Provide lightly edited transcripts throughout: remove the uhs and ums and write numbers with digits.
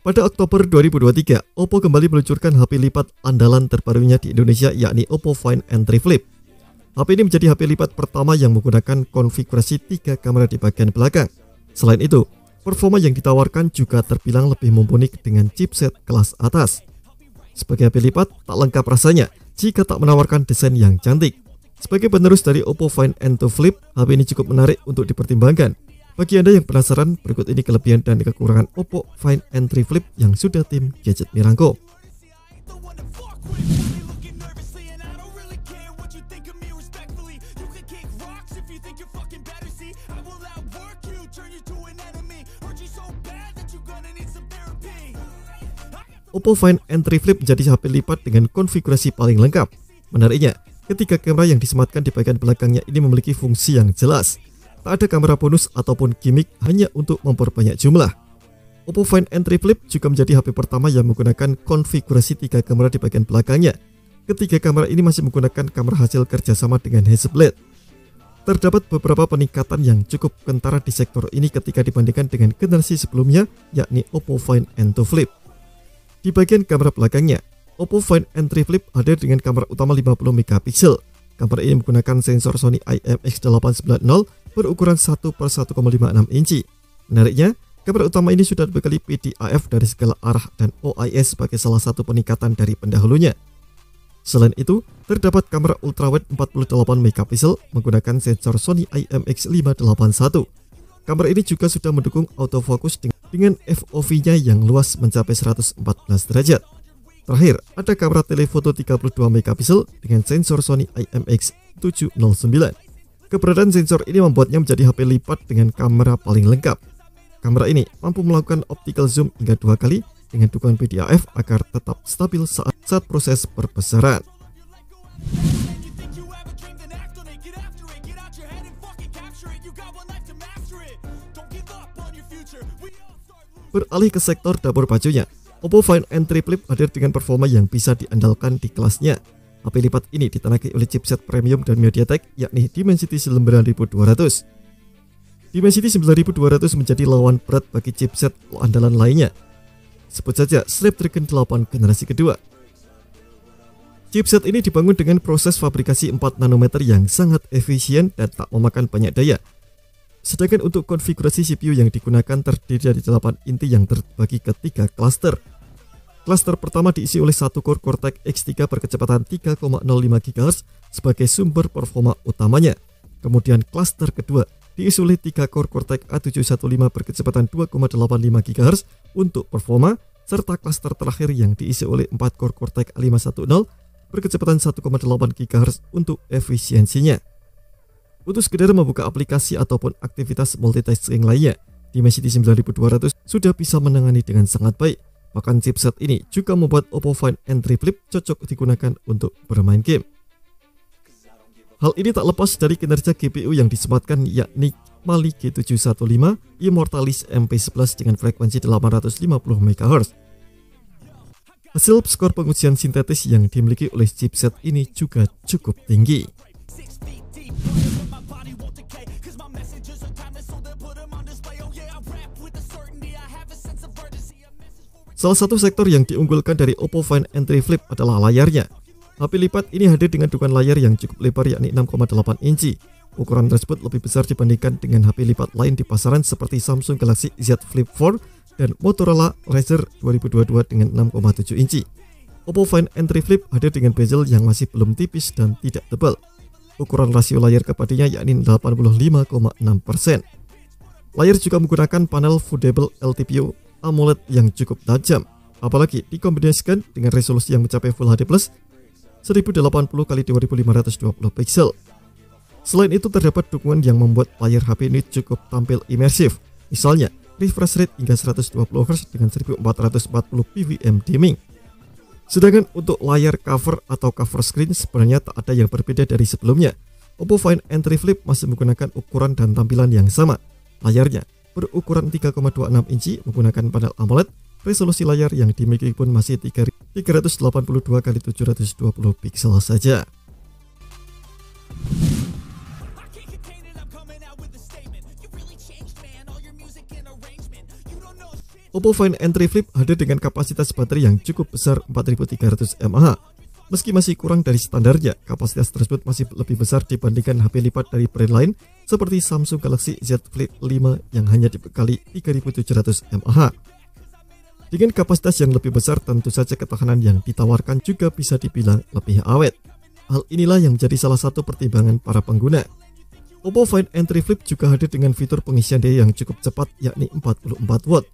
Pada Oktober 2023, Oppo kembali meluncurkan HP lipat andalan terbarunya di Indonesia, yakni Oppo Find N3 Flip. HP ini menjadi HP lipat pertama yang menggunakan konfigurasi 3 kamera di bagian belakang. Selain itu, performa yang ditawarkan juga terbilang lebih mumpuni dengan chipset kelas atas. Sebagai HP lipat, tak lengkap rasanya jika tak menawarkan desain yang cantik. Sebagai penerus dari Oppo Find N2 Flip, HP ini cukup menarik untuk dipertimbangkan. Bagi Anda yang penasaran, berikut ini kelebihan dan kekurangan Oppo Find N3 Flip yang sudah tim Gadget Miranko. Oppo Find N3 Flip menjadi HP lipat dengan konfigurasi paling lengkap. Menariknya, ketiga kamera yang disematkan di bagian belakangnya ini memiliki fungsi yang jelas. Tak ada kamera bonus ataupun gimmick, hanya untuk memperbanyak jumlah. Oppo Find N3 Flip juga menjadi HP pertama yang menggunakan konfigurasi 3 kamera di bagian belakangnya. Ketiga kamera ini masih menggunakan kamera hasil kerjasama dengan Hasselblad. Terdapat beberapa peningkatan yang cukup kentara di sektor ini ketika dibandingkan dengan generasi sebelumnya, yakni Oppo Find N2 Flip. Di bagian kamera belakangnya, Oppo Find N3 Flip hadir dengan kamera utama 50 MP. Kamera ini menggunakan sensor Sony IMX890 berukuran 1/1,56 inci. Menariknya, kamera utama ini sudah dibekali PDAF dari segala arah dan OIS sebagai salah satu peningkatan dari pendahulunya. Selain itu, terdapat kamera ultrawide 48 MP menggunakan sensor Sony IMX581. Kamera ini juga sudah mendukung autofocus dengan FOV-nya yang luas mencapai 114 derajat. Terakhir, ada kamera telefoto 32 MP dengan sensor Sony IMX709. Keberadaan sensor ini membuatnya menjadi HP lipat dengan kamera paling lengkap. Kamera ini mampu melakukan optical zoom hingga 2 kali dengan dukungan PDAF agar tetap stabil saat proses perbesaran. Beralih ke sektor dapur bajunya, Oppo Find N3 Flip hadir dengan performa yang bisa diandalkan di kelasnya. HP lipat ini ditenagai oleh chipset premium dan MediaTek, yakni Dimensity 9200. Dimensity 9200 menjadi lawan berat bagi chipset andalan lainnya. Sebut saja Snapdragon 8 generasi kedua. Chipset ini dibangun dengan proses fabrikasi 4 nanometer yang sangat efisien dan tak memakan banyak daya. Sedangkan untuk konfigurasi CPU yang digunakan terdiri dari 8 inti yang terbagi ke 3 klaster. Klaster pertama diisi oleh 1 core Cortex X3 berkecepatan 3,05 GHz sebagai sumber performa utamanya. Kemudian klaster kedua diisi oleh 3 core Cortex A715 berkecepatan 2,85 GHz untuk performa, serta klaster terakhir yang diisi oleh 4 core Cortex A510 berkecepatan 1,8 GHz untuk efisiensinya. Untuk sekedar membuka aplikasi ataupun aktivitas multitasking lainnya, Dimensity 9200 sudah bisa menangani dengan sangat baik. Bahkan chipset ini juga membuat Oppo Find N3 Flip cocok digunakan untuk bermain game. Hal ini tak lepas dari kinerja GPU yang disematkan, yakni Mali G715 Immortalis MP11 dengan frekuensi 850 MHz. Hasil skor pengujian sintetis yang dimiliki oleh chipset ini juga cukup tinggi. Salah satu sektor yang diunggulkan dari Oppo Find N3 Flip adalah layarnya. HP lipat ini hadir dengan dukungan layar yang cukup lebar, yakni 6,8 inci. Ukuran tersebut lebih besar dibandingkan dengan HP lipat lain di pasaran seperti Samsung Galaxy Z Flip 4 dan Motorola Razr 2022 dengan 6,7 inci. Oppo Find N3 Flip hadir dengan bezel yang masih belum tipis dan tidak tebal. Ukuran rasio layar kepadanya yakni 85,6%. Layar juga menggunakan panel foldable LTPO AMOLED yang cukup tajam, apalagi dikombinasikan dengan resolusi yang mencapai Full HD Plus 1080x2520 pixel. Selain itu, terdapat dukungan yang membuat layar HP ini cukup tampil imersif, misalnya refresh rate hingga 120 Hz dengan 1440 pvm dimming. Sedangkan untuk layar cover atau cover screen sebenarnya tak ada yang berbeda dari sebelumnya. Oppo Find N3 Flip masih menggunakan ukuran dan tampilan yang sama. Layarnya berukuran 3,26 inci menggunakan panel AMOLED. Resolusi layar yang dimiliki pun masih 382x720 pixel saja. Oppo Find N3 Flip hadir dengan kapasitas baterai yang cukup besar 4300 mAh. Meski masih kurang dari standarnya, kapasitas tersebut masih lebih besar dibandingkan HP lipat dari brand lain seperti Samsung Galaxy Z Flip 5 yang hanya dibekali 3700 mAh. Dengan kapasitas yang lebih besar, tentu saja ketahanan yang ditawarkan juga bisa dibilang lebih awet. Hal inilah yang menjadi salah satu pertimbangan para pengguna. Oppo Find N3 Flip juga hadir dengan fitur pengisian daya yang cukup cepat, yakni 44 watt.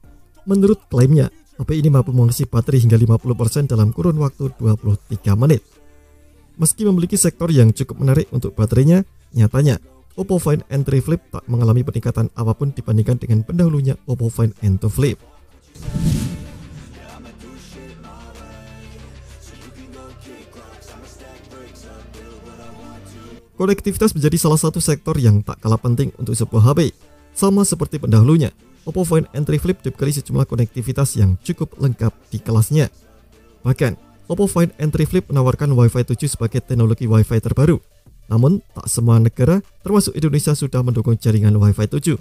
Menurut klaimnya, HP ini mampu mengisi baterai hingga 50% dalam kurun waktu 23 menit. Meski memiliki sektor yang cukup menarik untuk baterainya, nyatanya Oppo Find N3 Flip tak mengalami peningkatan apapun dibandingkan dengan pendahulunya Oppo Find N2 Flip. Konektivitas menjadi salah satu sektor yang tak kalah penting untuk sebuah HP. Sama seperti pendahulunya, Oppo Find N3 Flip dibekali sejumlah konektivitas yang cukup lengkap di kelasnya. Bahkan, Oppo Find N3 Flip menawarkan Wi-Fi 7 sebagai teknologi Wi-Fi terbaru. Namun, tak semua negara, termasuk Indonesia, sudah mendukung jaringan Wi-Fi 7.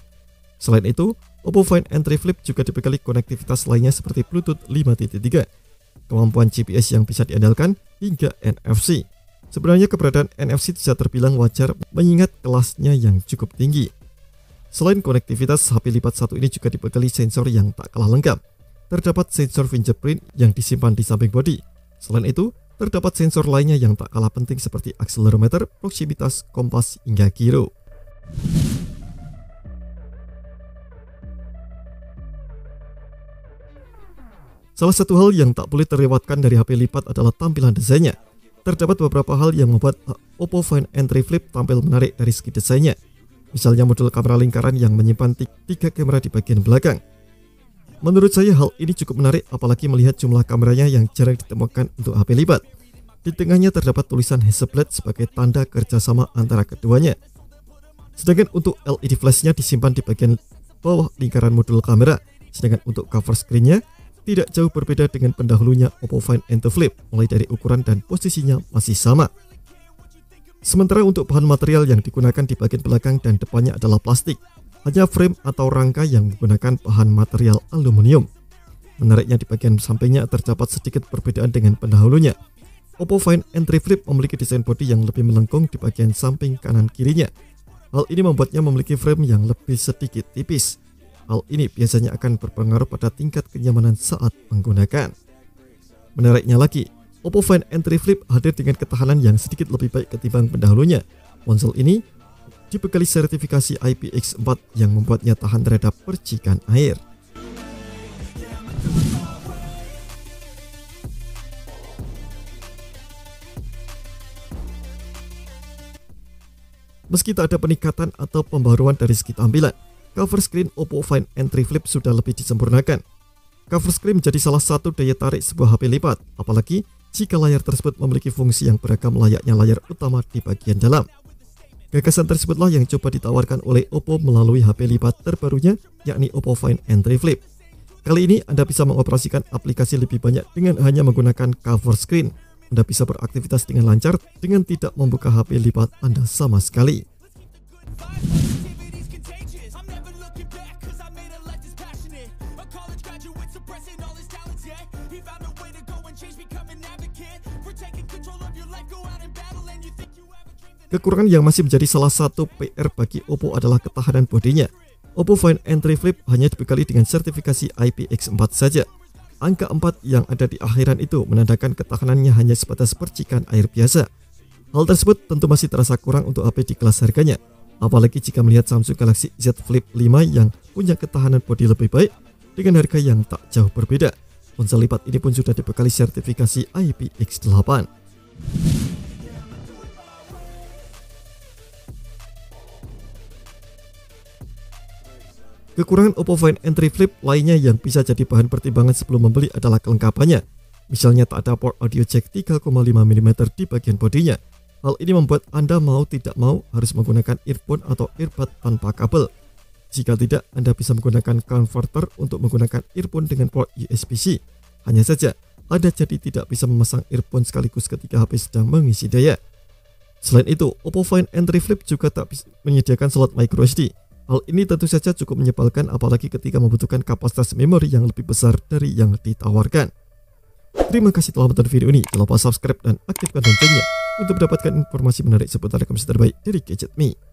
Selain itu, Oppo Find N3 Flip juga dibekali konektivitas lainnya seperti Bluetooth 5.3, kemampuan GPS yang bisa diandalkan, hingga NFC. Sebenarnya keberadaan NFC bisa terbilang wajar mengingat kelasnya yang cukup tinggi. Selain konektivitas, HP lipat satu ini juga dibekali sensor yang tak kalah lengkap. Terdapat sensor fingerprint yang disimpan di samping bodi. Selain itu, terdapat sensor lainnya yang tak kalah penting seperti akselerometer, proximitas, kompas, hingga giro. Salah satu hal yang tak boleh terlewatkan dari HP lipat adalah tampilan desainnya. Terdapat beberapa hal yang membuat Oppo Find N3 Flip tampil menarik dari segi desainnya. Misalnya modul kamera lingkaran yang menyimpan 3 kamera di bagian belakang. Menurut saya hal ini cukup menarik apalagi melihat jumlah kameranya yang jarang ditemukan untuk HP lipat. Di tengahnya terdapat tulisan Hasselblad sebagai tanda kerjasama antara keduanya. Sedangkan untuk LED flashnya disimpan di bagian bawah lingkaran modul kamera. Sedangkan untuk cover screen-nya tidak jauh berbeda dengan pendahulunya Oppo Find N2 Flip, mulai dari ukuran dan posisinya masih sama. Sementara untuk bahan material yang digunakan di bagian belakang dan depannya adalah plastik, hanya frame atau rangka yang menggunakan bahan material aluminium. Menariknya di bagian sampingnya terdapat sedikit perbedaan dengan pendahulunya. Oppo Find N3 Flip memiliki desain bodi yang lebih melengkung di bagian samping kanan kirinya. Hal ini membuatnya memiliki frame yang lebih sedikit tipis. Hal ini biasanya akan berpengaruh pada tingkat kenyamanan saat menggunakan. Menariknya lagi, Oppo Find N3 Flip hadir dengan ketahanan yang sedikit lebih baik ketimbang pendahulunya. Ponsel ini dibekali sertifikasi IPX4 yang membuatnya tahan terhadap percikan air. Meski tak ada peningkatan atau pembaruan dari segi tampilan, cover screen Oppo Find N3 Flip sudah lebih disempurnakan. Cover screen menjadi salah satu daya tarik sebuah HP lipat, apalagi jika layar tersebut memiliki fungsi yang beragam layaknya layar utama di bagian dalam. Gagasan tersebutlah yang coba ditawarkan oleh Oppo melalui HP lipat terbarunya, yakni Oppo Find N3 Flip. Kali ini Anda bisa mengoperasikan aplikasi lebih banyak dengan hanya menggunakan cover screen. Anda bisa beraktivitas dengan lancar dengan tidak membuka HP lipat Anda sama sekali. Kekurangan yang masih menjadi salah satu PR bagi Oppo adalah ketahanan bodinya. Oppo Find N3 Flip hanya dibekali dengan sertifikasi IPX4 saja. Angka 4 yang ada di akhiran itu menandakan ketahanannya hanya sebatas percikan air biasa. Hal tersebut tentu masih terasa kurang untuk HP di kelas harganya. Apalagi jika melihat Samsung Galaxy Z Flip 5 yang punya ketahanan bodi lebih baik dengan harga yang tak jauh berbeda. Ponsel lipat ini pun sudah dibekali sertifikasi IPX8. Kekurangan Oppo Find N3 Flip lainnya yang bisa jadi bahan pertimbangan sebelum membeli adalah kelengkapannya. Misalnya tak ada port audio jack 3,5 mm di bagian bodinya. Hal ini membuat Anda mau tidak mau harus menggunakan earphone atau earbud tanpa kabel. Jika tidak, Anda bisa menggunakan converter untuk menggunakan earphone dengan port USB-C. Hanya saja, Anda jadi tidak bisa memasang earphone sekaligus ketika HP sedang mengisi daya. Selain itu, Oppo Find N3 Flip juga tak bisa menyediakan slot microSD. Hal ini tentu saja cukup menyebalkan apalagi ketika membutuhkan kapasitas memori yang lebih besar dari yang ditawarkan. Terima kasih telah menonton video ini. Jangan lupa subscribe dan aktifkan loncengnya untuk mendapatkan informasi menarik seputar rekomendasi terbaik dari Gadget Me.